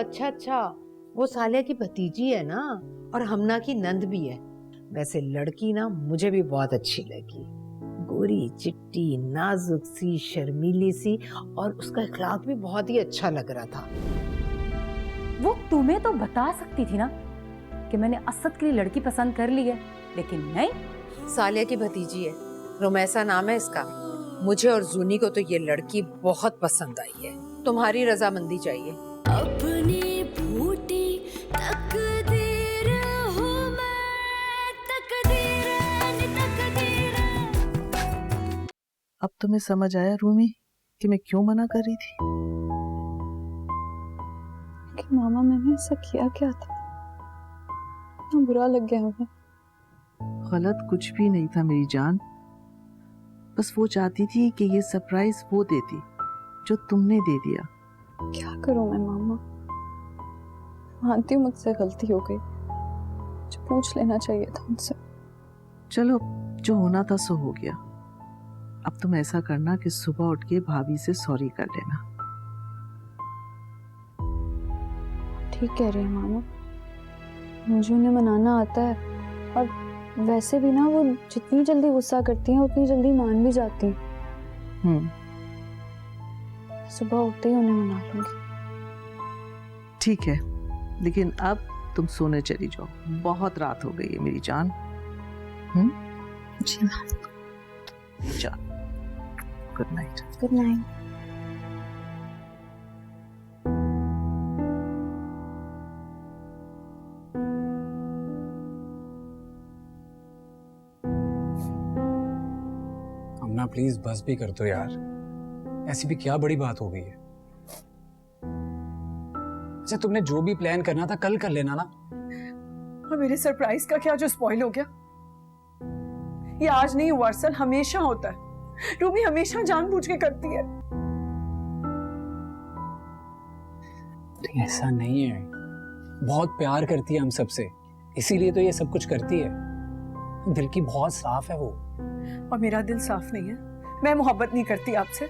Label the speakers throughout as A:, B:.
A: अच्छा अच्छा, वो सालिया की भतीजी है ना, और हमना की नंद भी है। वैसे लड़की ना मुझे भी बहुत अच्छी लगी, गोरी चिट्टी नाजुक सी शर्मीली सी, और उसका इखलाक भी बहुत ही अच्छा लग रहा था।
B: वो तुम्हें तो बता सकती थी ना कि मैंने असद के लिए लड़की पसंद कर ली है, लेकिन नहीं।
A: सालिया की भतीजी है, रोमैसा नाम है इसका। मुझे और जूनी को तो ये लड़की बहुत पसंद आई है, तुम्हारी रजामंदी चाहिए।
C: अपनी फूटी तकदीर हूँ मैं, तकदीर।
D: अब तुम्हें समझ आया रूमी कि मैं क्यों मना कर रही थी?
E: कि मामा मैंने ऐसा किया क्या था, इतना बुरा लग गया हमें।
D: गलत कुछ भी नहीं था मेरी जान, बस वो चाहती थी कि ये सरप्राइज वो देती जो तुमने दे दिया।
E: क्या करूं मैं मामा, मानती हूँ मुझसे गलती हो गई, जो पूछ लेना चाहिए था उनसे।
D: चलो जो होना था सो हो गया। अब तुम ऐसा करना कि सुबह उठ के भाभी से सॉरी कर लेना।
E: ठीक कह रही है मामा, मुझे उन्हें मनाना आता है, और वैसे भी ना वो जितनी जल्दी गुस्सा करती हैं उतनी जल्दी मान भी जाती हैं। सुबह उठते ही उन्हें मना लूंगी।
D: ठीक है, लेकिन अब तुम सोने चली जाओ, बहुत रात हो गई है मेरी जान।
E: जी मैम।
D: जान, गुड नाइट।
E: Good night.
F: अम्मा प्लीज बस भी कर दो यार, ऐसी भी क्या बड़ी बात हो गई है। अच्छा तुमने जो भी प्लान करना था कल कर लेना ना।
G: और मेरे सरप्राइज का क्या जो स्पॉइल हो गया? ये आज नहीं हुआ अरसल, हमेशा होता है। रूमी हमेशा जानबूझ के करती है।
F: ऐसा नहीं है, बहुत प्यार करती है हम सबसे, इसीलिए तो ये सब कुछ करती है। दिल की बहुत साफ है वो।
G: और मेरा दिल साफ नहीं है, मैं मोहब्बत नहीं करती आपसे।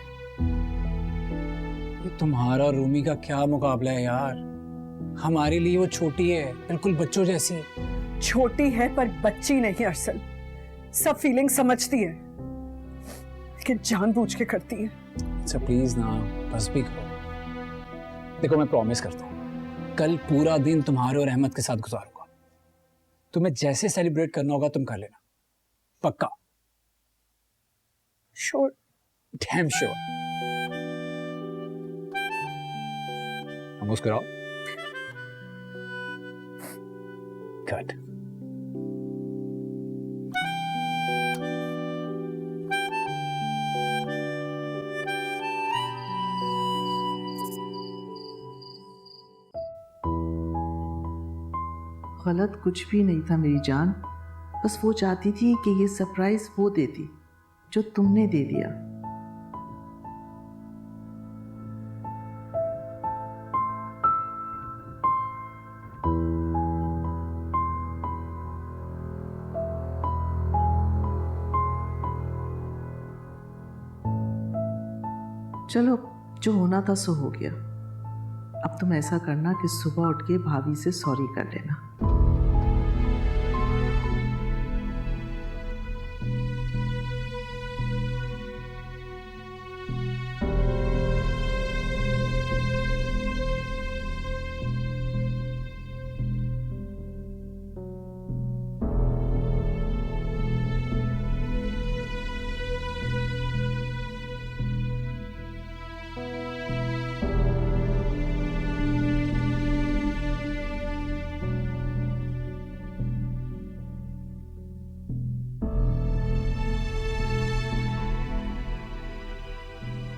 F: ये तुम्हारा और रूमी का क्या मुकाबला है यार, हमारे लिए वो छोटी है, बिल्कुल बच्चों जैसी।
G: छोटी है पर बच्ची नहीं अरसल, सब फीलिंग समझती है, लेकिन जानबूझ के करती है।
F: अच्छा प्लीज ना, बस भी करो। देखो मैं प्रॉमिस करता हूँ, कल पूरा दिन तुम्हारे और अहमद के साथ गुजारूंगा। तुम्हें जैसे सेलिब्रेट करना होगा तुम कर लेना, पक्का।
G: श्योर?
F: Damn sure. मुस्कुराओ। गुड।
D: गलत कुछ भी नहीं था मेरी जान, बस वो चाहती थी कि ये सरप्राइज वो देती जो तुमने दे दिया। चलो जो होना था सो हो गया। अब तुम ऐसा करना कि सुबह उठ के भाभी से सॉरी कर लेना।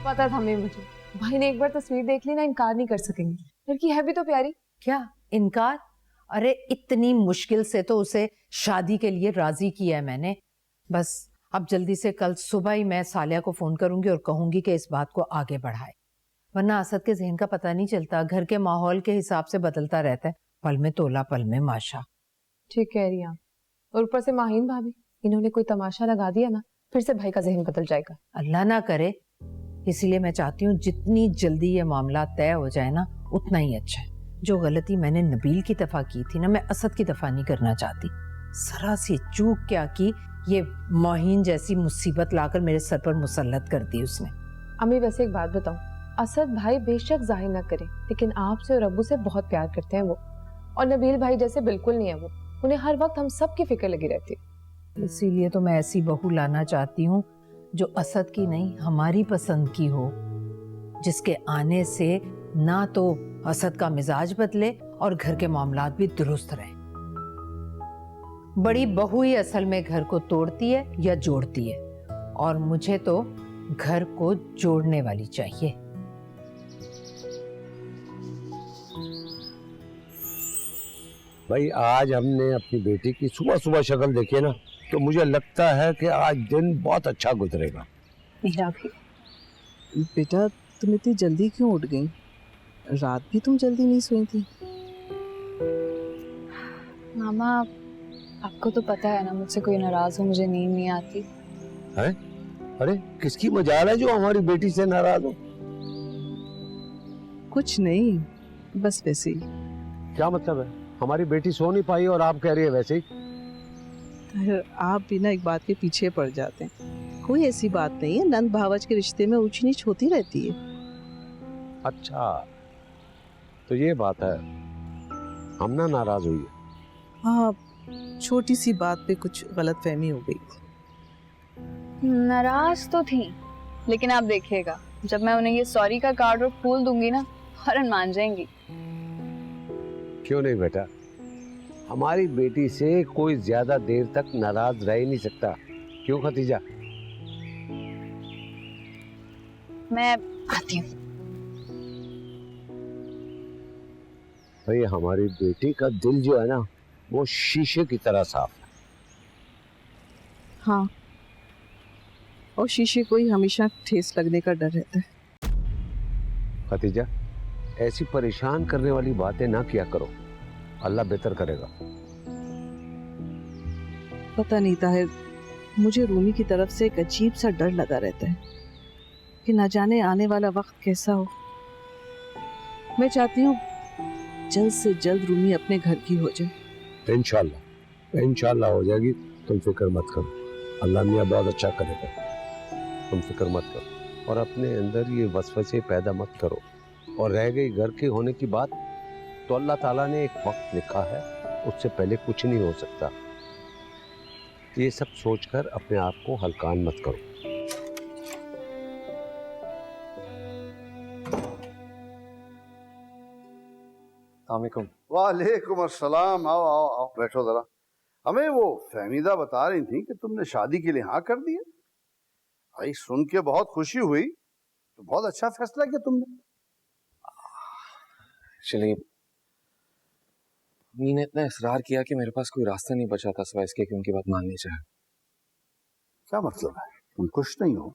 E: पता था मैं, मुझे भाई ने एक बार तस्वीर देख ली ना, इनकार नहीं कर सकेंगे। लड़की है भी तो प्यारी।
A: क्या इनकार? अरे इतनी मुश्किल से तो उसे शादी के लिए राजी किया है मैंने। बस अब जल्दी से कल सुबह ही मैं सालिया को फोन करूंगी और कहूंगी कि इस बात को आगे बढ़ाए, वरना असद के जहन का पता नहीं चलता, घर के माहौल के हिसाब से बदलता रहता है, पल में तोला पल में माशा।
E: ठीक कह रही हैं। और ऊपर से माहीन भाभी, इन्होंने कोई तमाशा लगा दिया ना, फिर से भाई का जहन बदल जाएगा।
A: अल्लाह ना करे। इसलिए मैं चाहती हूँ जितनी जल्दी ये मामला तय हो जाए ना, उतना ही अच्छा है। जो गलती मैंने नबील की दफा की थी ना, मैं असद की दफा नहीं करना चाहती। जरा सी चूक क्या की, ये मोहिन जैसी मुसीबत लाकर मेरे सर पर मुसल्लत कर दी उसने।
H: अम्मी वैसे एक बात बताऊं, असद भाई बेशक जाहिर ना करे, लेकिन आपसे और अब्बू से बहुत प्यार करते हैं वो, और नबील भाई जैसे बिल्कुल नहीं है वो। उन्हें हर वक्त हम सब की फिक्र लगी रहती है।
A: इसीलिए तो मैं ऐसी बहू लाना चाहती हूँ जो असद की नहीं, हमारी पसंद की हो, जिसके आने से ना तो असद का मिजाज बदले और घर के मामलात भी दुरुस्त रहें। बड़ी बहू ही असल में घर को तोड़ती है या जोड़ती है, और मुझे तो घर को जोड़ने वाली चाहिए।
I: भाई आज हमने अपनी बेटी की सुबह सुबह शक्ल देखी ना, तो मुझे लगता है कि आज दिन बहुत अच्छा गुजरेगा।
H: मेरा भी।
D: बेटा तुम इतनी जल्दी क्यों उठ गई? रात भी तुम जल्दी नहीं सोई थी।
E: मामा आपको तो पता है ना, मुझसे कोई नाराज हो मुझे नींद नहीं आती।
I: है? अरे किसकी मजाल है जो हमारी बेटी से नाराज हो?
D: कुछ नहीं, बस वैसे ही।
I: क्या मतलब है? हमारी बेटी सो नहीं पाई और आप कह रही है वैसे ही?
D: आप भी ना एक बात के पीछे पड़ जाते हैं। कोई ऐसी बात नहीं है, नंद भावज के रिश्ते में ऊंच नीच होती रहती है।
I: अच्छा तो ये बात है, हम ना नाराज हुई है।
D: हाँ, छोटी सी बात पे कुछ गलतफहमी हो गई थी।
E: नाराज तो थी, लेकिन आप देखिएगा जब मैं उन्हें ये सॉरी का कार्ड और फूल दूंगी ना, फौरन मान जाएंगी।
I: क्यों नहीं बेटा, हमारी बेटी से कोई ज्यादा देर तक नाराज रह ही नहीं सकता। क्यों खतीजा?
E: मैं आती हूँ।
I: भाई हमारी बेटी का दिल जो है ना, वो शीशे की तरह साफ है।
D: हाँ, और शीशे को ही हमेशा ठेस लगने का डर रहता है।
I: खतीजा ऐसी परेशान करने वाली बातें ना किया करो, अल्लाह बेहतर करेगा।
D: पता नहीं ताहिर, मुझे रूमी की तरफ से एक अजीब सा डर लगा रहता है कि न जाने आने वाला वक्त कैसा हो। मैं चाहती हूँ जल्द से जल्द रूमी अपने घर की हो जाए।
I: इंशाल्लाह हो जाएगी, तुम फिक्र मत करो, अल्लाह मियाँ बहुत अच्छा करेगा। तुम फिक्र मत करो और अपने अंदर ये वसवसे पैदा मत करो। और रह गई घर के होने की बात, तो अल्लाह ताला ने एक वक्त लिखा है, उससे पहले कुछ नहीं हो सकता। ये सब सोचकर अपने आप को हल्कान मत करो।
J: वालेकुम अस्सलाम। आओ आओ आओ, बैठो जरा। हमें वो फहमीदा बता रही थी कि तुमने शादी के लिए हाँ कर दी है। भाई सुन के बहुत खुशी हुई, तो बहुत अच्छा फैसला किया तुमने।
K: चलिए, अम्मी ने इतना इसरार किया कि मेरे पास कोई रास्ता नहीं बचा था सिवाय इसके कि उनकी बात माननी चाहिए।
J: क्या मतलब है? तुम खुश नहीं हो?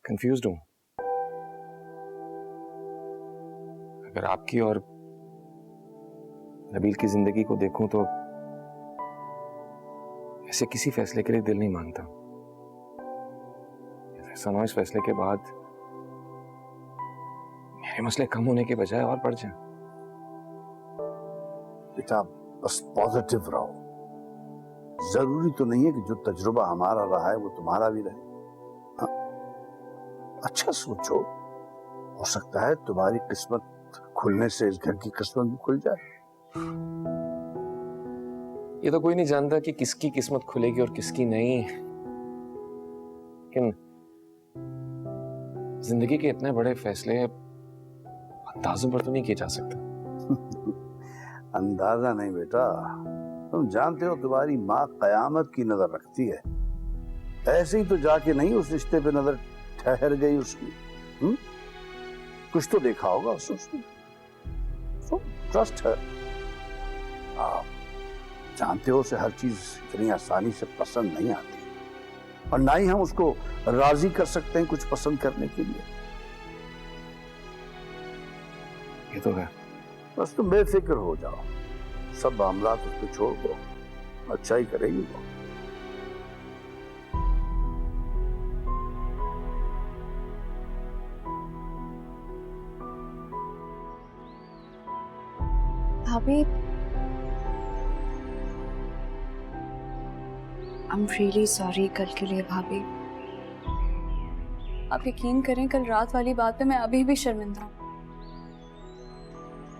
K: कंफ्यूज्ड हूं। अगर आपकी और नबील की जिंदगी को देखूं तो ऐसे किसी फैसले के लिए दिल नहीं मांगता। ऐसा ना इस फैसले के बाद मेरे मसले कम होने के बजाय और बढ़ जाएं।
J: बेटा बस पॉजिटिव रहो। जरूरी तो नहीं है कि जो तजुर्बा हमारा रहा है वो तुम्हारा भी रहे। हाँ? अच्छा सोचो, हो सकता है तुम्हारी किस्मत खुलने से इस घर की किस्मत भी खुल जाए।
K: ये तो कोई नहीं जानता कि किसकी किस्मत खुलेगी और किसकी नहीं, लेकिन जिंदगी के इतने बड़े फैसले अंदाजों पर तो नहीं किए जा सकते।
J: अंदाजा नहीं बेटा, तुम जानते हो तुम्हारी माँ कयामत की नजर रखती है। ऐसे ही तो जाके नहीं उस रिश्ते पे नजर ठहर गई उसकी। कुछ तो देखा होगा उसने। तो ट्रस्ट है। आप जानते हो उसे हर चीज इतनी आसानी से पसंद नहीं आती, और ना ही हम उसको राजी कर सकते हैं कुछ पसंद करने के लिए।
K: ये तो है।
J: बस तुम बेफिक्र हो जाओ, सब मामला उस पर छोड़ दो, अच्छा ही करेगी वो।
E: भाभी, आई एम रियली सॉरी कल के लिए भाभी। आप यकीन करें, कल रात वाली बात पे मैं अभी भी शर्मिंदा हूँ।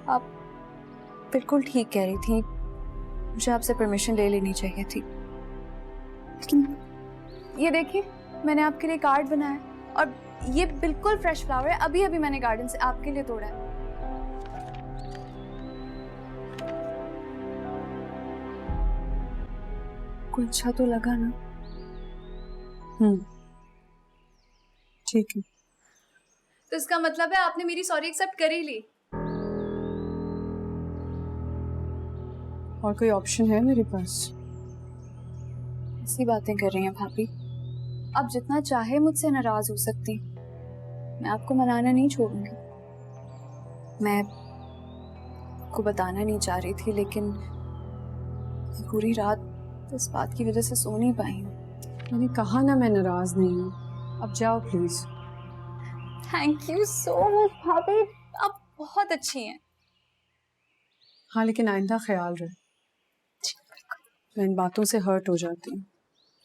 E: आप बिल्कुल ठीक कह रही थी, मुझे आपसे परमिशन ले लेनी चाहिए थी। लेकिन ये देखिए, मैंने आपके लिए कार्ड बनाया है और ये बिल्कुल फ्रेश फ्लावर है, अभी अभी मैंने गार्डन से आपके लिए तोड़ा है। कोई अच्छा तो लगा ना?
G: ठीक है।
E: तो इसका मतलब है आपने मेरी सॉरी एक्सेप्ट कर ही ली।
G: और कोई ऑप्शन है मेरे पास?
E: ऐसी बातें कर रही हैं भाभी, आप जितना चाहे मुझसे नाराज हो सकती, मैं आपको मनाना नहीं छोड़ूंगी। मैं आपको बताना नहीं चाह रही थी, लेकिन पूरी रात इस बात की वजह से सो नहीं पाई हूँ।
G: मैंने कहा ना मैं नाराज नहीं हूँ, अब जाओ please.
E: Thank you so much भाभी, आप बहुत अच्छी हैं।
G: हाँ, लेकिन आइंदा ख्याल रहे, मैं इन बातों से हर्ट हो जाती हूँ।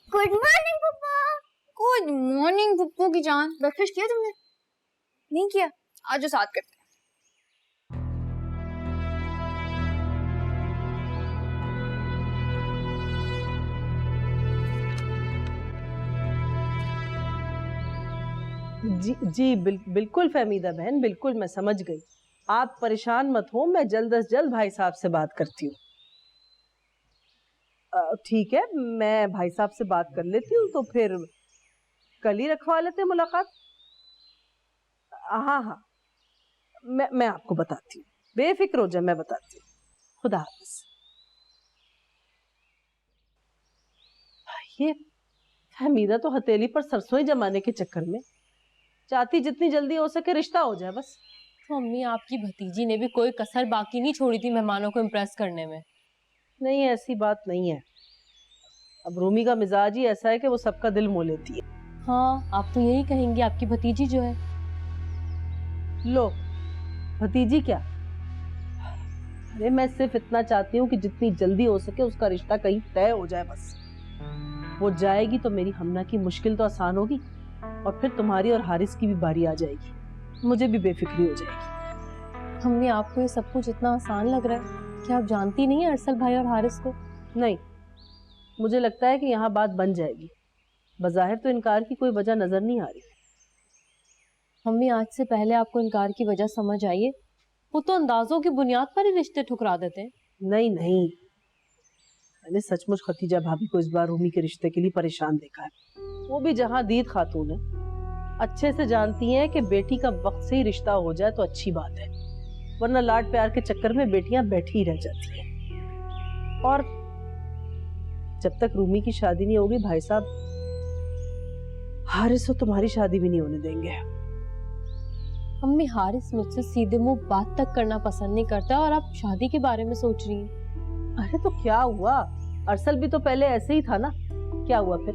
E: गुड मॉर्निंग पप्पा। गुड मॉर्निंग पप्पू की जान। ब्रेकफास्ट किया तुमने? नहीं किया? आज जो साथ करते हैं।
L: जी बिल्कुल फहमीदा बहन, बिल्कुल मैं समझ गई। आप परेशान मत हो, मैं जल्द से जल्द भाई साहब से बात करती हूँ। ठीक है, मैं भाई साहब से बात कर लेती हूँ, तो फिर कल ही रखवा लेते हैं मुलाकात। हाँ हाँ, मैं आपको बताती हूँ, बेफिक्र हो जाए, मैं बताती हूँ। खुदा हाफिज। ये हमीदा तो हथेली पर सरसों ही जमाने के चक्कर में चाहती जितनी जल्दी हो सके रिश्ता हो जाए बस।
M: तो अम्मी, आपकी भतीजी ने भी कोई कसर बाकी नहीं छोड़ी थी मेहमानों को इम्प्रेस करने में।
L: नहीं, ऐसी बात नहीं है। अब रूमी का मिजाज ही ऐसा है कि वो सबका दिल मोह लेती है।
M: हाँ, आप तो यही कहेंगे, आपकी भतीजी जो है।
L: लो, भतीजी क्या, अरे मैं सिर्फ इतना चाहती हूँ कि जितनी जल्दी हो सके उसका रिश्ता कहीं तय हो जाए बस। वो जाएगी तो मेरी हमना की मुश्किल तो आसान होगी, और फिर तुम्हारी और हारिस की भी बारी आ जाएगी, मुझे भी बेफिक्री हो जाएगी।
M: अम्मी, आपको ये सब कुछ इतना आसान लग रहा है? क्या आप जानती नहीं है अरसल भाई और हारिस को?
L: नहीं, मुझे लगता है कि यहाँ बात बन जाएगी। बज़ाहिर तो इनकार की कोई वजह नजर नहीं आ रही।
M: अम्मी, आज से पहले आपको इनकार की वजह समझ आइए। वो तो अंदाजों की बुनियाद पर ही रिश्ते ठुकरा देते हैं।
L: नहीं नहीं, मैंने सचमुच खतीजा भाभी को इस बार रूमी के रिश्ते के लिए परेशान देखा है। वो भी जहाँ दीद खातून है, अच्छे से जानती हैं कि बेटी का वक्त से ही रिश्ता हो जाए तो अच्छी बात है, वरना लाड प्यार के चक्कर में बेटियां बैठी ही रह जाती हैं। और जब तक रूमी की शादी नहीं होगी, भाई साहब हारिस तो तुम्हारी शादी भी नहीं होने देंगे।
M: अम्मी, हारिस मुझसे सीधे मुंह बात तक करना पसंद नहीं करता और आप शादी के बारे में सोच रही हैं।
L: अरे तो क्या हुआ, अरसल भी तो पहले ऐसे ही था ना। क्या हुआ फिर,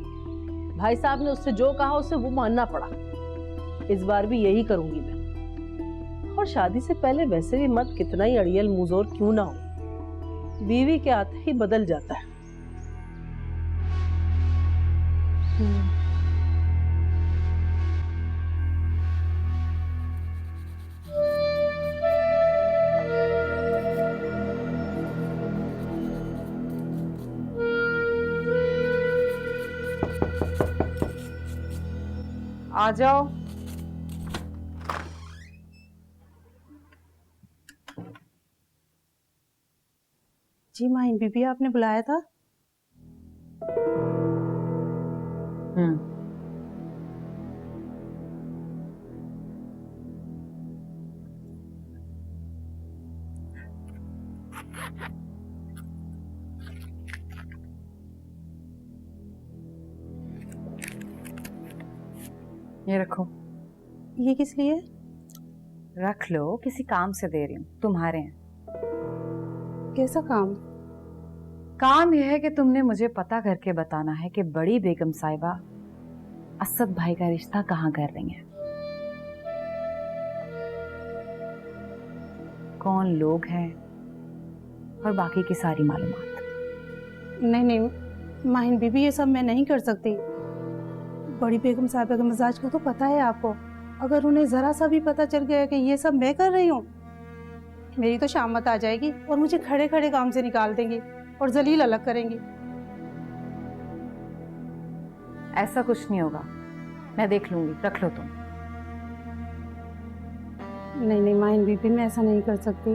L: भाई साहब ने उससे जो कहा उसे वो मानना पड़ा। इस बार भी यही करूंगी मैं। और शादी से पहले वैसे भी मत कितना ही अड़ियल मुंहजोर क्यों ना हो, बीवी के आते ही बदल जाता है। आ जाओ। जी माइन बीबी, आपने बुलाया था?
B: ये रखो।
L: ये किस लिए?
B: रख लो, किसी काम से दे रही हूँ, तुम्हारे हैं।
G: कैसा काम?
B: काम यह है कि तुमने मुझे पता करके बताना है कि बड़ी बेगम साहिबा असद भाई का रिश्ता कहाँ कर रही हैं। कौन लोग हैं, और बाकी की सारी मालूमात।
L: नहीं नहीं माहिन बीबी, ये सब मैं नहीं कर सकती। बड़ी बेगम साहिबा के मिजाज का तो पता है आपको। अगर उन्हें जरा सा भी पता चल गया कि ये सब मैं कर रही हूँ, मेरी तो शामत आ जाएगी और मुझे खड़े खड़े काम से निकाल देंगी और जलील अलग करेंगी।
B: ऐसा कुछ नहीं होगा, मैं देख लूंगी, रख लो तुम।
L: नहीं नहीं माहिन बीबी, मैं ऐसा नहीं कर सकती।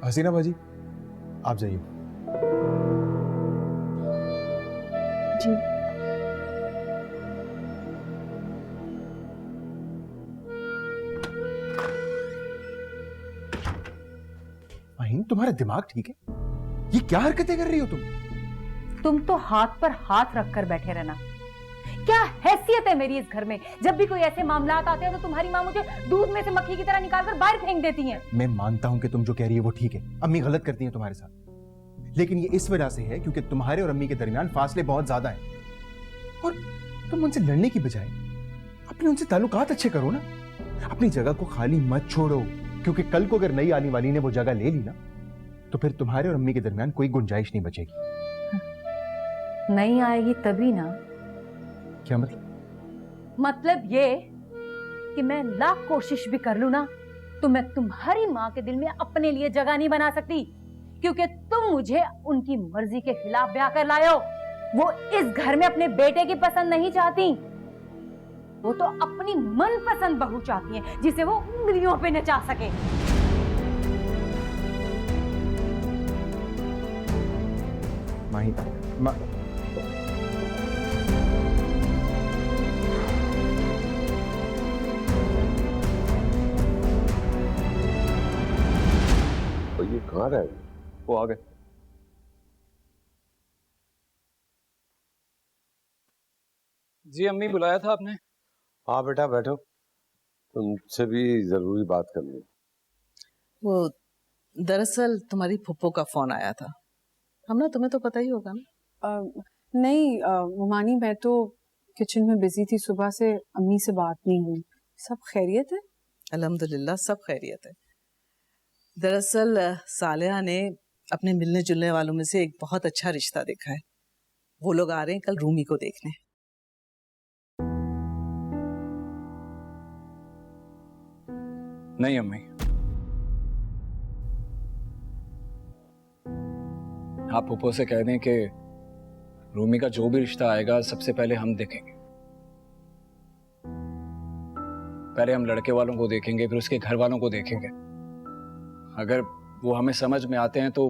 N: हसीना बाजी, आप जाइए।
L: जी।
N: माहिन, तुम्हारा दिमाग ठीक है? ये क्या हरकतें कर रही हो तुम?
B: तुम तो हाथ पर हाथ रखकर बैठे रहना। क्या हैसियत है मेरी इस घर में? जब भी कोई ऐसे मामलात आते हैं तो तुम्हारी माँ मुझे दूध में से मक्खी की तरह निकालकर बाहर फेंक देती हैं।
N: मैं मानता हूं कि तुम जो कह रही है वो ठीक है, अम्मी गलत करती हैं तुम्हारे साथ, लेकिन ये इस वजह से है क्योंकि तुम्हारे और अम्मी के दरमियान फासले बहुत ज्यादा हैं। और तुम उनसे लड़ने की बजाय अपने उनसे ताल्लुकात अच्छे करो ना। अपनी जगह को खाली मत छोड़ो, क्योंकि कल को अगर नई आने वाली ने वो जगह ले ली ना, तो फिर तुम्हारे और अम्मी के दरमियान कोई गुंजाइश नहीं बचेगी।
B: नहीं आएगी तभी ना।
N: क्या मतलब?
B: मतलब ये कि मैं लाख कोशिश भी कर लूं ना, तो मैं तुम्हारी माँ के दिल में अपने लिए जगह नहीं बना सकती, क्योंकि तुम मुझे उनकी मर्जी के खिलाफ ब्याह कर लाए हो। वो इस घर में अपने बेटे की पसंद नहीं चाहती, वो तो अपनी मनपसंद बहू चाहती हैं, जिसे वो उंगलियों पे नचा सके।
I: और ये कहाँ रह गए?
K: वो आ गए। जी अम्मी, बुलाया था आपने?
I: हाँ बेटा बैठो, तुमसे भी जरूरी बात करनी है।
D: वो दरअसल तुम्हारी फुप्पो का फोन आया था। हमने तुम्हें तो पता ही होगा ना।
E: नहीं मुमानी, मैं तो किचन में बिजी थी, सुबह से अम्मी से बात नहीं हुई। सब खैरियत है?
D: अल्हम्दुलिल्लाह सब खैरियत है। दरअसल सालिया ने अपने मिलने जुलने वालों में से एक बहुत अच्छा रिश्ता देखा है। वो लोग आ रहे हैं कल रूमी को देखने।
F: नहीं अम्मी, आप पुप्पो से कह दें कि रूमी का जो भी रिश्ता आएगा सबसे पहले हम देखेंगे। पहले हम लड़के वालों को देखेंगे, फिर उसके घर वालों को देखेंगे। अगर वो हमें समझ में आते हैं तो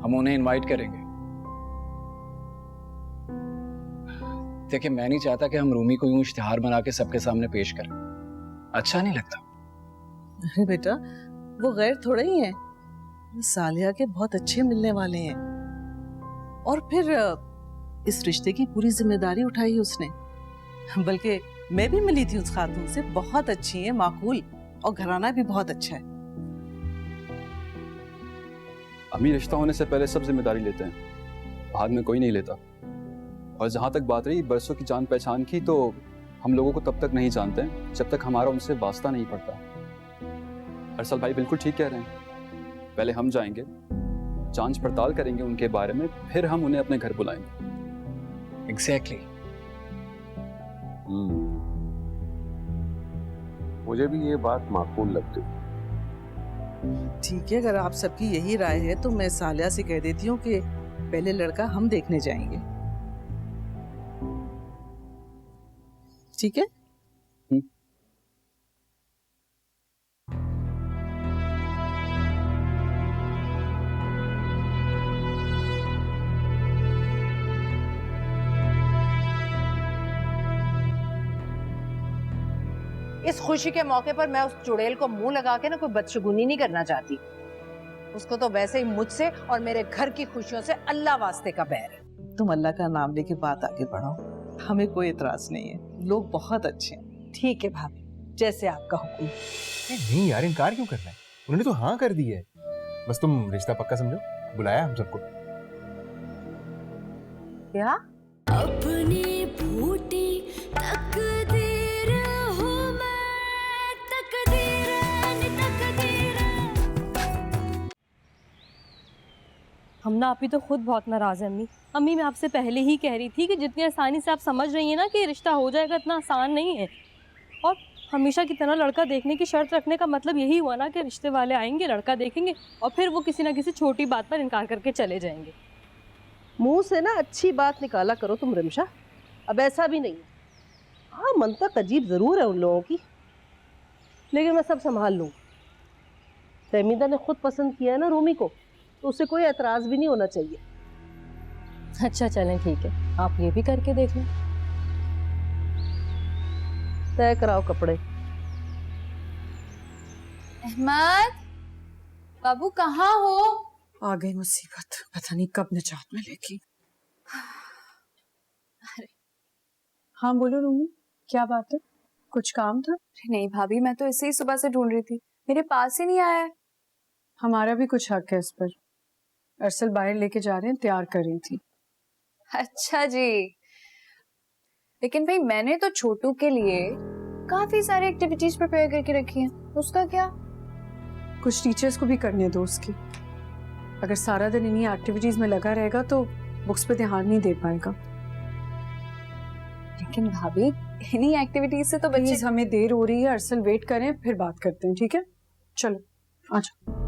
F: हम उन्हें इनवाइट करेंगे। देखिए, मैं नहीं चाहता कि हम रूमी को यूं इश्तिहार बना के सबके सामने पेश करें, अच्छा नहीं लगता।
D: अरे बेटा, वो गैर थोड़े ही हैं, सालिया के बहुत अच्छे मिलने वाले हैं। और फिर इस रिश्ते की पूरी जिम्मेदारी उठाई उसने। बल्कि मैं भी मिली थी उस खातून से, बहुत अच्छी है, माकूल, और घराना भी बहुत अच्छा है।
K: अम्मी, रिश्ता होने से पहले सब जिम्मेदारी लेते हैं, बाद में कोई नहीं लेता। और जहाँ तक बात रही बरसों की जान पहचान की, तो हम लोगों को तब तक नहीं जानते हैं जब तक हमारा उनसे वास्ता नहीं पड़ता। अरसल भाई बिल्कुल ठीक कह रहे हैं। पहले हम जाएंगे, जांच पड़ताल करेंगे उनके बारे में, फिर हम उन्हें अपने घर बुलाएंगे।
F: एग्जैक्टली।
I: मुझे भी ये बात माकूल लगती।
D: ठीक है, अगर आप सबकी यही राय है तो मैं सालिया से कह देती हूँ कि पहले लड़का हम देखने जाएंगे। ठीक है?
A: इस खुशी के मौके पर मैं उस चुड़ैल को मुंह लगा के ना कोई बदशगुनी नहीं करना चाहती। उसको तो वैसे ही मुझसे और मेरे घर की खुशियों से अल्लाह वास्ते का बैर है।
D: तुम अल्लाह का नाम लेके बात आगे बढ़ाओ, हमें कोई एतराज नहीं है, लोग बहुत अच्छे हैं।
L: ठीक है भाभी, जैसे आपका हुक्म।
N: नहीं यार, इनकार क्यों करना है? उन्होंने तो हाँ कर दी है। बस तुम रिश्ता पक्का समझो, बुलाया हम सबको।
B: क्या?
C: अपनी बूटी तकदीर हूँ मैं, तकदीर नी तकदीर।
M: वरना आप ही तो खुद बहुत नाराज है अम्मी। अम्मी मैं आपसे पहले ही कह रही थी कि जितनी आसानी से आप समझ रही हैं ना कि रिश्ता हो जाएगा, इतना आसान नहीं है। और हमेशा की तरह लड़का देखने की शर्त रखने का मतलब यही हुआ ना कि रिश्ते वाले आएंगे, लड़का देखेंगे और फिर वो किसी ना किसी छोटी बात पर इनकार करके चले जाएंगे।
L: मुंह से ना अच्छी बात निकाला करो तुम रिमशा। अब ऐसा भी नहीं है। हाँ, मंतक अजीब जरूर है उन लोगों की, लेकिन मैं सब संभाल लूँ। तहमीदा ने खुद पसंद किया है ना रूमी को, तो उसे कोई एतराज भी नहीं होना चाहिए।
M: अच्छा चलें ठीक है, आप ये भी करके देख लें।
L: तय कराओ कपड़े।
E: अहमद बाबू कहाँ हो?
G: आ गई मुसीबत, पता नहीं कब निजात मिलेगी। हाँ बोलो रूमी, क्या बात है? कुछ काम था?
E: नहीं भाभी, मैं तो इसे ही सुबह से ढूंढ रही थी, मेरे पास ही नहीं आया है।
G: हमारा भी कुछ हक है इस पर। अरसल बाहर लेके जा रहे हैं, तैयार कर रही थी।
E: अच्छा जी, लेकिन भाई मैंने तो छोटू के लिए काफी सारी एक्टिविटीज प्रिपेयर करके रखी हैं, उसका क्या?
G: कुछ टीचर्स को भी करने दो उसकी। अगर सारा दिन इन्हीं एक्टिविटीज में लगा रहेगा तो बुक्स पे ध्यान नहीं दे पाएगा।
E: लेकिन भाभी इन्हीं एक्टिविटीज से तो बच्चे।
G: हमें देर हो रही है, अरसल वेट करें, फिर बात करते हैं, ठीक है? चलो आ जाओ।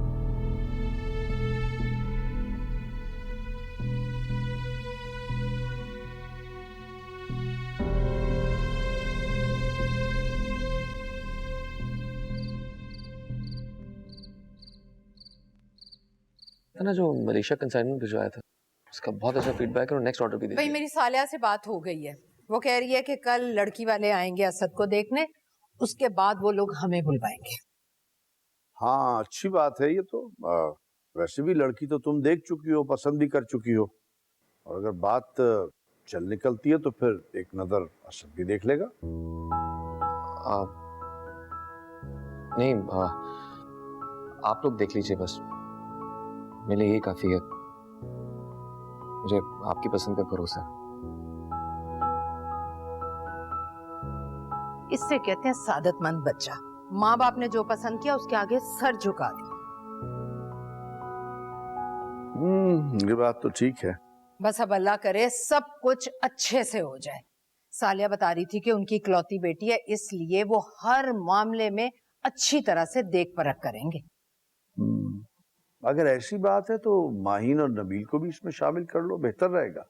O: ना जो मलेशिया कंसाइनमेंट भिजवाया था उसका बहुत अच्छा फीडबैक है और नेक्स्ट ऑर्डर भी दे
A: भाई मेरी सालिया से बात हो गई है, वो कह रही है कि कल लड़की वाले आएंगे असद को देखने, उसके बाद वो लोग हमें बुलवाएंगे।
J: हाँ अच्छी बात है ये तो। वैसे भी लड़की तो तुम देख चुकी हो, पसंद भी कर चुकी हो, और अगर बात चल निकलती है तो फिर एक नजर असद भी देख लेगा।
O: नहीं आप लोग देख लीजिए बस, मेरे लिए ये काफी है। मुझे आपकी पसंद पे भरोसा है।
A: इससे कहते हैं सादतमंद बच्चा। माँ बाप ने जो पसंद किया उसके आगे सर झुका दिया।
J: ये बात तो ठीक है।
A: बस अब अल्लाह करे सब कुछ अच्छे से हो जाए। सालिया बता रही थी कि उनकी इकलौती बेटी है, इसलिए वो हर मामले में अच्छी तरह से देख परख करेंगे।
J: अगर ऐसी बात है तो माहीन और नबील को भी इसमें शामिल कर लो, बेहतर रहेगा।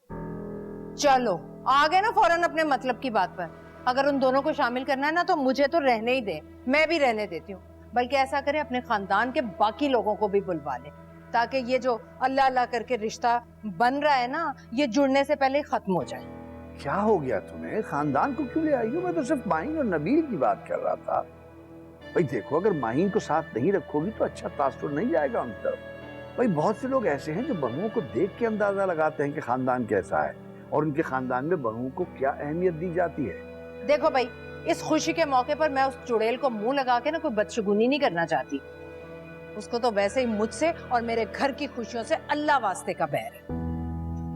A: चलो आ गए ना फौरन अपने मतलब की बात पर। अगर उन दोनों को शामिल करना है ना तो मुझे तो रहने ही दे, मैं भी रहने देती हूँ। बल्कि ऐसा करें अपने खानदान के बाकी लोगों को भी बुलवा ले, ताकि ये जो अल्लाह अल्लाह करके रिश्ता बन रहा है ना, ये जुड़ने से पहले खत्म हो जाए।
J: क्या हो गया तुम्हें? खानदान को क्यों ले आई हो? मैं तो सिर्फ माहीन और नबील की बात कर रहा था। भाई देखो, अगर माहीन को साथ नहीं रखोगी तो अच्छा तासुर नहीं जाएगा उन तरफ। भाई बहुत से लोग ऐसे हैं जो बहुओं को देख के अंदाजा लगाते हैं कि खानदान कैसा है और उनके खानदान में बहुओं को क्या अहमियत दी जाती है।
A: देखो भाई, इस खुशी के मौके पर मैं उस चुड़ैल को मुंह लगा के ना कोई बदशगुनी नहीं करना चाहती। उसको तो वैसे ही मुझसे और मेरे घर की खुशियों से अल्लाह वास्ते का बैर है।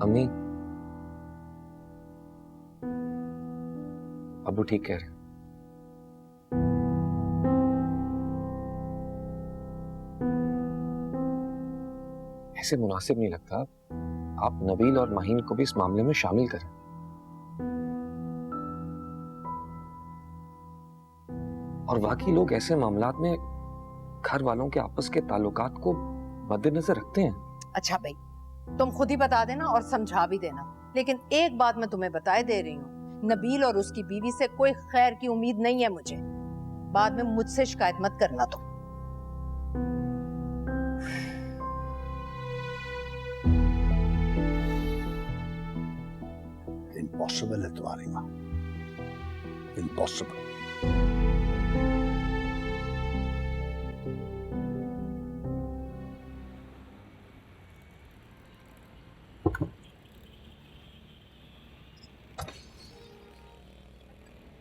O: अम्मी, अबू ठीक कह रहे। ऐसे मुनासिब नहीं लगता आप नबील और माहीन को भी इस मामले में शामिल करें। और बाकी लोग ऐसे मामलात में घर वालों के आपस के ताल्लुकात को मद्देनजर रखते हैं।
A: अच्छा भाई, तुम खुद ही बता देना और समझा भी देना, लेकिन एक बात मैं तुम्हें बताए दे रही हूँ, नबील और उसकी बीवी से कोई खैर की उम्मीद नहीं है मुझे। बाद में मुझसे शिकायत मत करना तुम।
J: इम्पॉसिबल है तुम्हारी माँ, इम्पॉसिबल।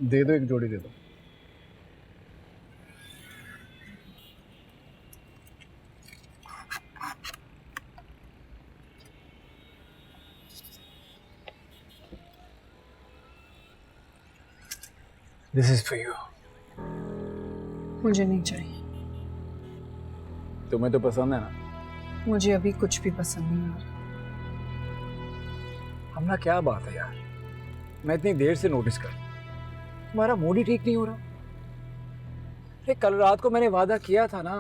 F: दे दो, एक जोड़ी दे दो। This is for you.
G: मुझे नहीं चाहिए।
F: तुम्हें तो पसंद है ना?
G: मुझे अभी कुछ भी पसंद नहीं आ रहा।
F: हमना क्या बात है यार, मैं इतनी देर से नोटिस कर, तुम्हारा मूड ही ठीक नहीं हो रहा। अरे कल रात को मैंने वादा किया था ना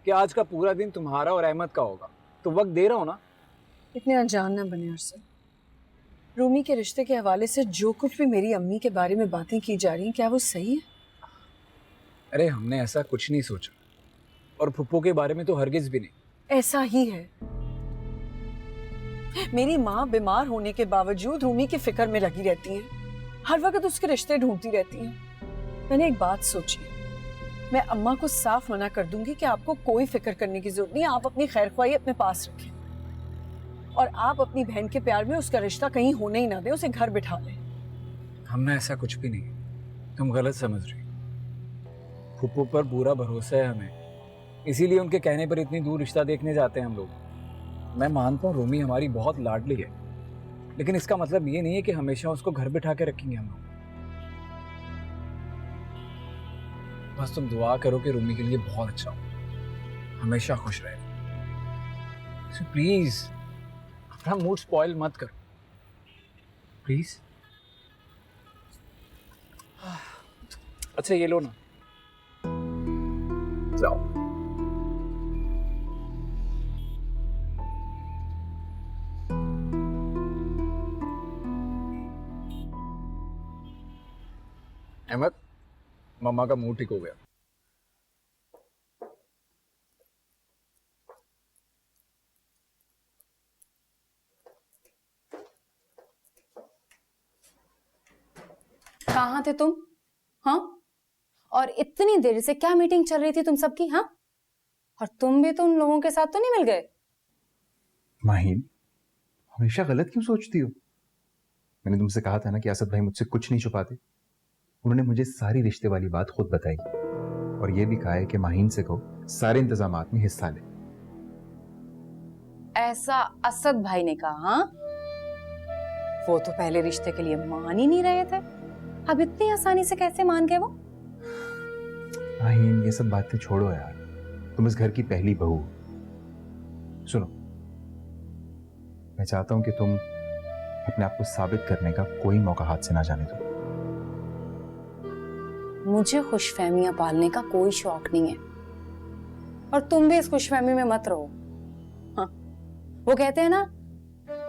F: कि आज का पूरा दिन तुम्हारा और अहमद का होगा, तो वक्त दे रहा हूँ ना।
G: इतने अनजान ना बने अरसद। रूमी के रिश्ते के हवाले से जो कुछ भी मेरी अम्मी के बारे में बातें की जा रही हैं, क्या वो सही है?
F: अरे हमने ऐसा कुछ नहीं सोचा, और फुप्पो के बारे में तो हरगिज भी नहीं।
G: ऐसा ही है। मेरी माँ बीमार होने के बावजूद रूमी की फिक्र में लगी रहती है, हर वक्त उसके रिश्ते ढूंढती रहती हैं। मैंने एक बात सोची, मैं अम्मा को साफ मना कर दूंगी कि आपको कोई फिक्र करने की जरूरत नहीं, आप अपनी खैरख्वाही अपने पास रखें और आप अपनी बहन के प्यार में उसका रिश्ता कहीं होने ही ना दें, उसे घर बिठा लें।
F: हमने ऐसा कुछ भी नहीं, तुम गलत समझ रही। फुप्पो पर पूरा भरोसा है हमें, इसीलिए उनके कहने पर इतनी दूर रिश्ता देखने जाते हैं हम लोग। मैं मानता हूँ रूमी हमारी बहुत लाडली है, लेकिन इसका मतलब ये नहीं है कि हमेशा उसको घर बिठा के रखेंगे हम लोग। बस तुम दुआ करो कि रूमी के लिए बहुत अच्छा हो, हमेशा खुश रहे। So प्लीज अपना मूड स्पॉइल मत करो प्लीज। अच्छा ये लो ना, जाओ। अहमद, मम्मा का मूड ठीक हो गया।
B: कहाँ थे तुम? हाँ, और इतनी देर से क्या मीटिंग चल रही थी तुम सबकी? हाँ, और तुम भी तो उन लोगों के साथ तो नहीं मिल गए?
N: माहीन, हमेशा गलत क्यों सोचती हो? मैंने तुमसे कहा था ना कि असद भाई मुझसे कुछ नहीं छुपाते। उन्होंने मुझे सारी रिश्ते वाली बात खुद बताई और ये भी कहा है कि माहीन से कहो सारे इंतजामात में हिस्सा ले।
B: ऐसा असद भाई ने कहा? हाँ, वो तो पहले रिश्ते के लिए मान ही नहीं रहे थे, अब इतनी आसानी से कैसे मान गए वो?
N: माहीन, ये सब बातें छोड़ो यार, तुम इस घर की पहली बहू हो। सुनो, मैं चाहता हूं कि तुम अपने आप को साबित करने का कोई मौका हाथ से ना जाने दो।
B: मुझे खुशफहमियां पालने का कोई शौक नहीं है, और तुम भी इस खुशफहमी में मत रहो। हाँ, वो कहते हैं ना,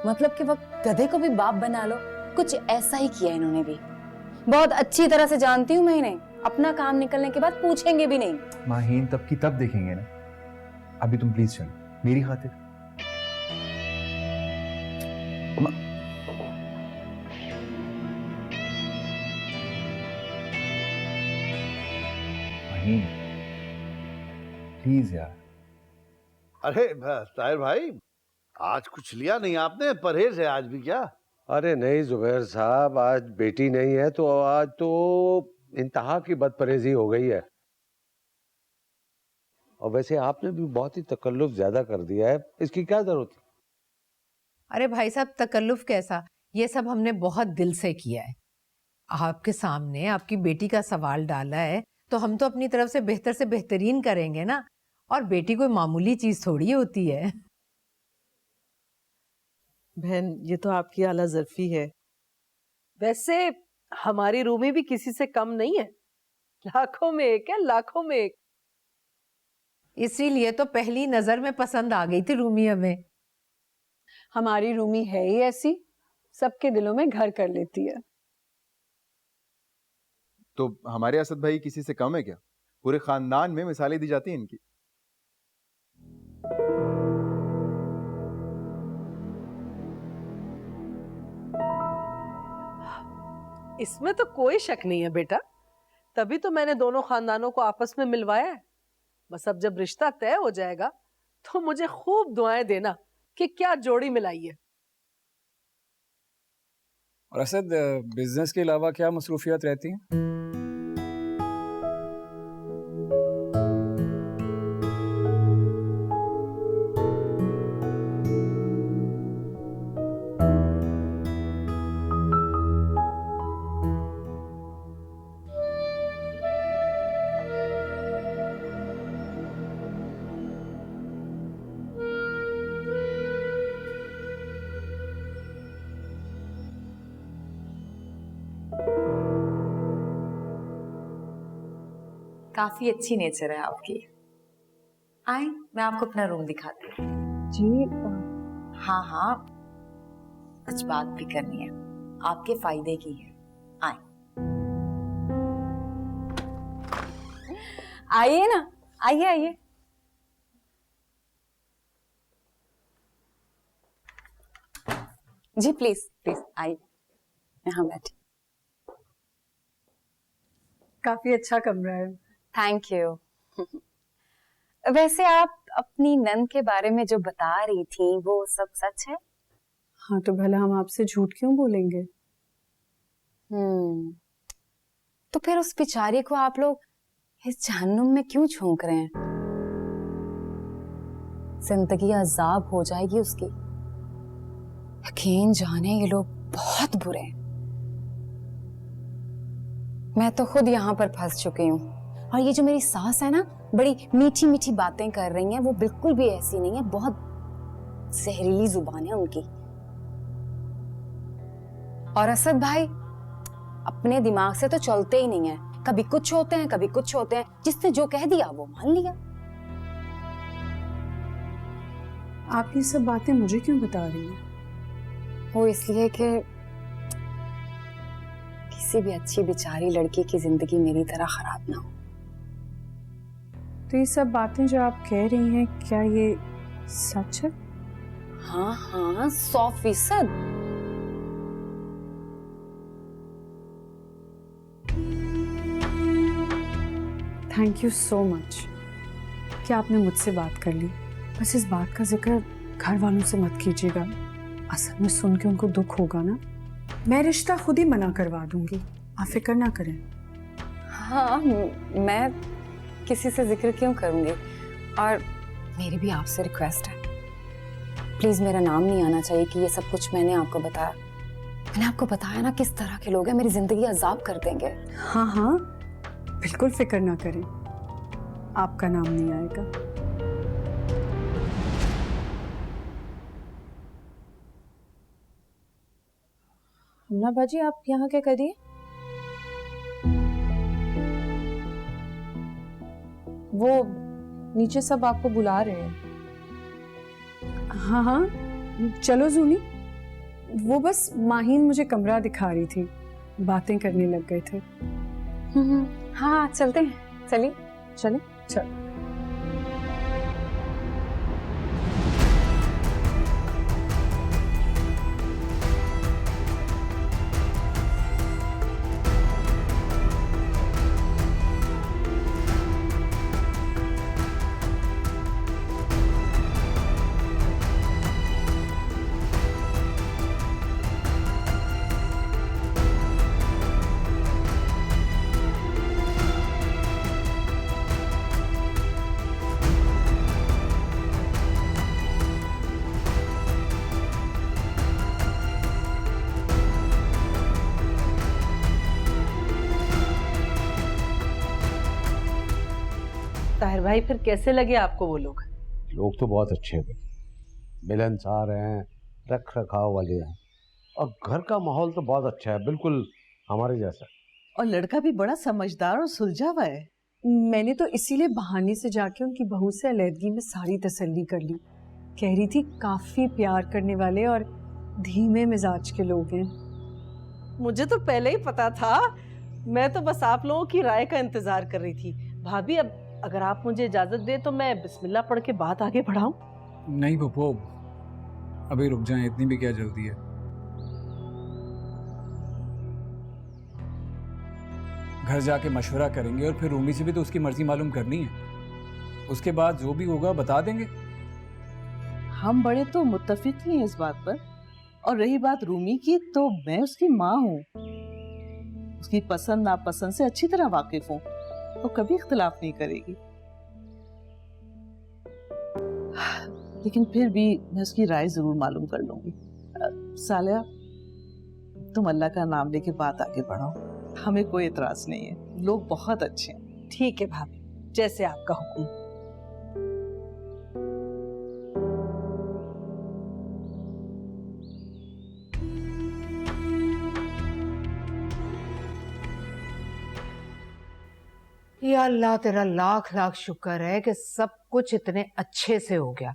B: मतलब कि वक्त गधे को भी बाप बना लो, कुछ ऐसा ही किया इन्होंने भी। बहुत अच्छी तरह से जानती हूँ मैं इन्हें, अपना काम निकलने के बाद पूछेंगे भी नहीं।
N: माहीन, तब की तब देखेंगे ना, अभी तुम प्लीज चलो मेरी खातिर। माहीन प्लीज यार।
J: अरे ताहिर भाई, आज कुछ लिया नहीं आपने? परहेज है आज भी क्या?
I: अरे नहीं जुबैर साहब, आज बेटी नहीं है तो आज तो इंतहा की बदपरहेजी हो गई है। और वैसे आपने भी बहुत ही तकल्लुफ ज्यादा कर दिया है, इसकी क्या जरूरत है?
A: अरे भाई साहब, तकल्लुफ कैसा, ये सब हमने बहुत दिल से किया है। आपके सामने आपकी बेटी का सवाल डाला है तो हम तो अपनी तरफ से बेहतरीन करेंगे ना, और बेटी कोई मामूली चीज थोड़ी होती है।
L: बहन, ये तो आपकी आला ज़र्फी है। वैसे हमारी रूमी भी किसी से कम नहीं है, लाखों में एक है, लाखों में एक।
A: इसीलिए तो पहली नजर में पसंद आ गई थी रूमी हमें।
G: हमारी रूमी है ही ऐसी, सबके दिलों में घर कर लेती है।
N: तो हमारे असद भाई किसी से कम है क्या? पूरे खानदान में मिसालें दी जाती हैं इनकी।
L: इसमें तो कोई शक नहीं है बेटा, तभी तो मैंने दोनों खानदानों को आपस में मिलवाया है। बस अब जब रिश्ता तय हो जाएगा तो मुझे खूब दुआएं देना कि क्या जोड़ी मिलाई है।
F: और असद, बिजनेस के अलावा क्या मसरूफियात रहती हैं?
P: काफी अच्छी नेचर है आपकी। आए, मैं आपको अपना रूम दिखाती हूँ।
E: जी
P: हाँ हाँ, कुछ बात भी करनी है, आपके फायदे की है। आए, आइए ना, आइए आइए। जी प्लीज प्लीज आइए, यहाँ बैठिए।
G: काफी अच्छा कमरा है।
P: Thank you. वैसे आप अपनी नंद के बारे में जो बता रही थी वो सब सच है?
G: हाँ तो भला हम आपसे झूठ क्यों बोलेंगे?
P: तो फिर उस बेचारी को आप लोग इस जहन्नुम में क्यों झोंक रहे हैं? जिंदगी अजाब हो जाएगी उसकी। यकीन जाने ये लोग बहुत बुरे हैं। मैं तो खुद यहाँ पर फंस चुकी हूँ। और ये जो मेरी सास है ना, बड़ी मीठी मीठी बातें कर रही हैं, वो बिल्कुल भी ऐसी नहीं है। बहुत जहरीली जुबान है उनकी। और असद भाई अपने दिमाग से तो चलते ही नहीं है। कभी कुछ होते हैं, कभी कुछ होते हैं। जिसने जो कह दिया वो मान लिया।
G: आप ये सब बातें मुझे क्यों बता रही हैं?
P: वो इसलिए कि किसी भी अच्छी बेचारी लड़की की जिंदगी मेरी तरह खराब ना हो।
G: तो ये सब बातें जो आप कह रही हैं, क्या ये सच है?
P: हाँ हाँ, 100%।
G: थैंक यू सो मच कि आपने मुझसे बात कर ली। बस इस बात का जिक्र घर वालों से मत कीजिएगा। असल में सुन के उनको दुख होगा ना। मैं रिश्ता खुद ही मना करवा दूंगी, आप फिक्र ना करें।
P: हाँ, मैं किसी से जिक्र क्यों करूंगी। और मेरी भी आपसे रिक्वेस्ट है, प्लीज मेरा नाम नहीं आना चाहिए कि ये सब कुछ मैंने आपको बताया। मैंने आपको बताया ना किस तरह के लोग हैं, मेरी जिंदगी अजाब कर देंगे।
G: हाँ हाँ, बिल्कुल फिक्र ना करें, आपका नाम नहीं आएगा।
H: मुन्ना बाजी, आप यहाँ क्या कर रही हैं? वो नीचे सब आपको बुला रहे हैं।
G: हाँ हाँ, चलो जूनी। वो बस माहीन मुझे कमरा दिखा रही थी, बातें करने लग गए थे।
P: हाँ चलते हैं, चलिए।
H: चले
G: चलो।
L: ताहिर भाई, फिर कैसे लगे आपको वो लोग?
I: लोग तो बहुत अच्छे हैं, मिलनसार हैं, रख रखाव वाले हैं, और घर का माहौल तो बहुत अच्छा है, बिल्कुल हमारे जैसा।
L: और लड़का भी बड़ा समझदार और सुलझा हुआ है।
G: मैंने तो इसीलिए बहाने से जाके उनकी बहू से अलहदगी में सारी तसल्ली कर ली। कह रही थी काफी प्यार करने वाले और धीमे मिजाज के लोग हैं।
L: मुझे तो पहले ही पता था, मैं तो बस आप लोगों की राय का इंतजार कर रही थी। भाभी, अब अगर आप मुझे इजाजत दे तो मैं बिस्मिल्लाह पढ़ के बात आगे बढ़ाऊं?
F: नहीं पप्पू, अभी रुक जाएं, इतनी भी क्या जल्दी है। घर जाके मशवरा करेंगे और फिर रूमी से भी तो उसकी मर्जी मालूम करनी है। उसके बाद जो भी होगा बता देंगे।
L: हम बड़े तो मुत्तफिक ही हैं इस बात पर। और रही बात रूमी की, तो मैं उसकी माँ हूँ, उसकी पसंद नापसंद से अच्छी तरह वाकिफ हूँ, तो कभी इख्तिलाफ नहीं करेगी। लेकिन फिर भी मैं उसकी राय जरूर मालूम कर लूंगी। सालिया, तुम अल्लाह का नाम लेके बात आगे बढ़ाओ, हमें कोई एतराज नहीं है। लोग बहुत अच्छे हैं। ठीक है भाभी, जैसे आपका हुक्म।
A: या अल्लाह तेरा लाख लाख शुक्र है कि सब कुछ इतने अच्छे से हो गया,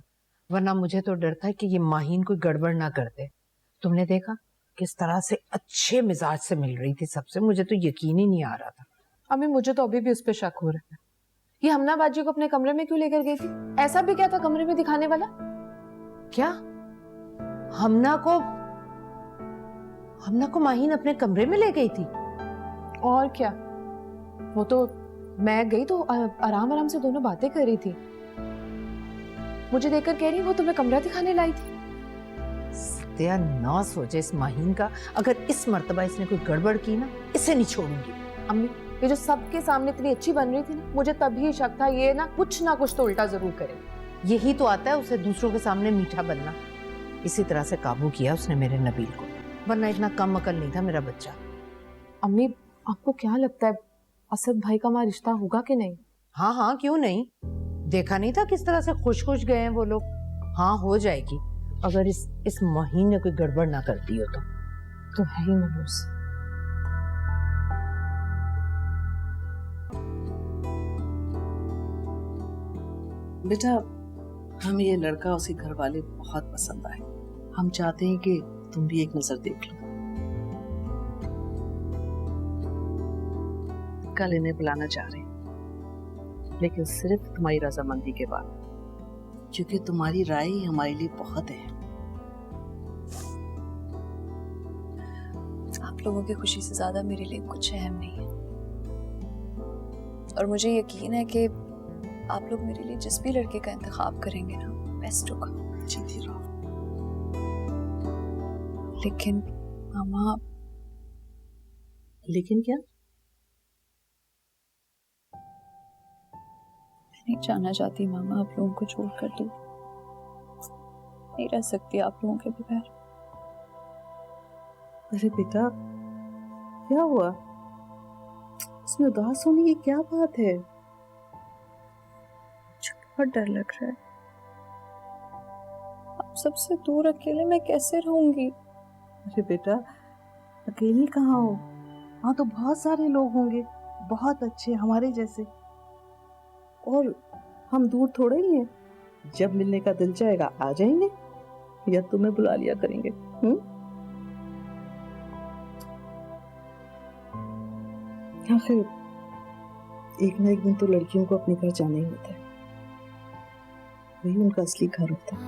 A: वरना मुझे तो डर था कि ये माहीन कोई गड़बड़ ना कर दे। तुमने देखा किस तरह से अच्छे मिजाज से मिल रही थी सबसे, मुझे तो यकीन ही नहीं आ रहा था।
H: अम्मी मुझे तो अभी भी उस पर शक हो रहा है। ये हमना बाजी को अपने कमरे में क्यों लेकर गई थी? ऐसा भी क्या था कमरे में दिखाने वाला?
A: क्या हमना को माहीन अपने कमरे में ले गई थी?
H: और क्या, वो तो मैं गई तो आराम आराम से दोनों बातें कर रही थी। मुझे देखकर कह रही वो तुम्हें कमरा दिखाने लाई थी।
A: सत्यानाश हो जाए इस माहीन का, अगर इस मर्तबा इसने कोई गड़बड़ की ना, इसे नहीं छोड़ूंगी।
H: अम्मी ये जो सबके सामने इतनी अच्छी बन रही थी ना, मुझे तभी शक था ये ना कुछ तो उल्टा जरूर करे।
A: यही तो आता है उसे दूसरों के सामने मीठा बनना। इसी तरह से काबू किया उसने मेरे नबील को, वरना इतना कम अकल नहीं था मेरा बच्चा।
H: अम्मी आपको क्या लगता है असद भाई का हमारा रिश्ता होगा कि नहीं?
A: हाँ हाँ क्यों नहीं, देखा नहीं था किस तरह से खुश खुश गए हैं वो लोग। हाँ हो जाएगी, अगर इस महीने ने कोई गड़बड़ ना कर दी हो तो
H: है ही मनूस।
D: बेटा हमें ये लड़का उसके घर वाले बहुत पसंद आए। हम चाहते हैं कि तुम भी एक नजर देख लो। कल इन्हें बुलाना चाह रहे हैं, लेकिन सिर्फ तुम्हारी रजामंदी के बाद, क्योंकि तुम्हारी राय ही हमारे लिए बहुत है।
E: आप लोगों की खुशी से ज्यादा मेरे लिए कुछ अहम नहीं है, और मुझे यकीन है कि आप लोग मेरे लिए जिस भी लड़के का इंतखाब करेंगे ना, बेस्ट होगा।
D: जीती रहो।
E: लेकिन मामा।
D: लेकिन क्या?
E: मैं नहीं जाना चाहती मामा आप लोगों को छोड़कर दूर। नहीं रह सकती आप लोगों के बगैर।
D: अरे बेटा क्या हुआ? इसमें उदास होने की क्या बात है?
E: बहुत डर लग रहा है। आप सबसे दूर अकेले मैं कैसे रहूंगी?
D: अरे बेटा अकेली कहाँ हो? वहाँ तो बहुत सारे लोग होंगे, बहुत अच्छे हमारे जैसे। और हम दूर थोड़े ही हैं, जब मिलने का दिल चाहेगा आ जाएंगे या तुम्हें बुला लिया करेंगे। आखिर एक ना एक दिन तो लड़कियों को अपने घर जाना ही होता है, वही उनका असली घर होता है।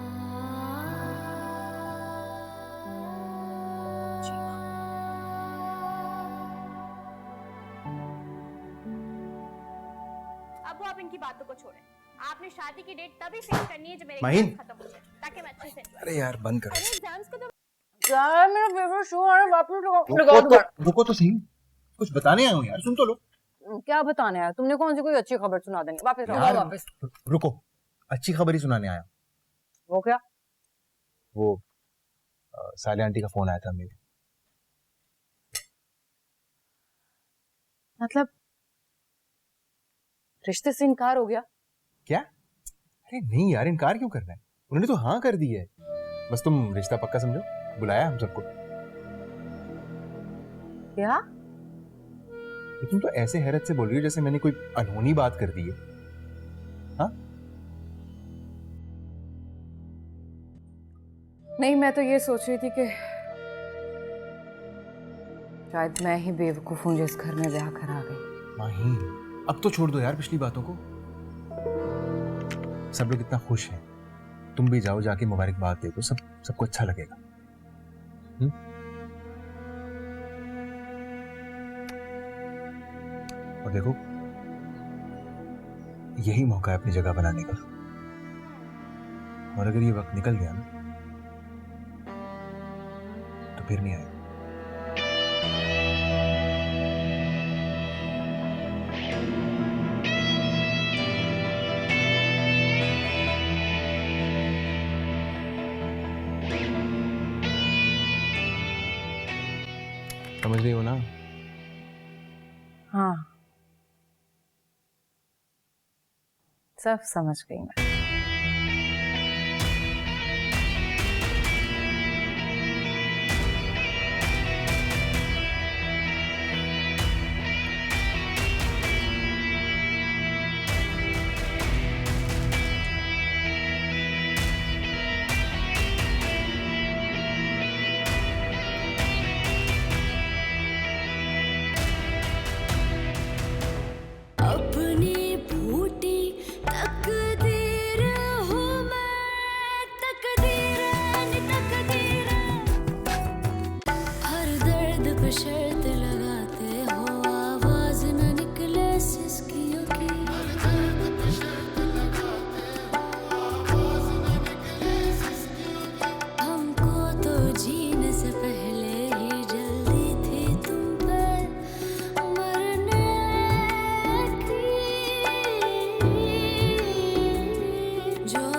Q: अब आप इनकी बातों को छोड़ें। आपने शादी की डेट तभी फिक्स करनी है जब मेरे
N: माहीन।
Q: एग्जाम्स खत्म हो जाए, ताकि मैं अच्छे से enjoy
N: अरे यार बंद करो।
Q: अरे एग्जाम्स को तो
B: यार मेरा फेवरेट शो आ रहा है, वापस लगाओ दोबारा।
N: रुको तो सही, कुछ बताने आया हूँ यार, सुन तो लो।
B: क्या बताने आया तुमने? कौन सी कोई अच्छी खबर सुना देंगे? वापस
N: यार,
B: वापस।
N: रुको, अच्छी खबर ही सुनाने आया।
B: वो क्या?
N: वो साले आंटी का फोन आया था मेरे।
B: मतलब रिश्ते से इनकार हो गया?
N: क्या? अरे नहीं यार, इनकार क्यों करना है, उन्होंने तो हाँ कर दी है। बस तुम रिश्ता पक्का समझो, बुलाया हम सबको।
B: क्या?
N: तुम तो ऐसे हैरत से बोल रही हो जैसे मैंने कोई अनहोनी बात कर दी है। हाँ?
B: नहीं, मैं तो ये सोच रही थी कि शायद मैं ही बेवकूफ हूँ जो इस घर में ब्याह करा गई।
N: माही, अब तो छोड़ दो यार पिछली बातों को। सब लोग इतना खुश हैं, तुम भी जाओ, जाके मुबारकबाद दे दो, सबको अच्छा लगेगा। और देखो, यही मौका है अपनी जगह बनाने का, और अगर ये वक्त निकल गया ना तो फिर नहीं आएगा। समझ रही हो ना?
B: हाँ, सब समझ गई मैं।
C: जो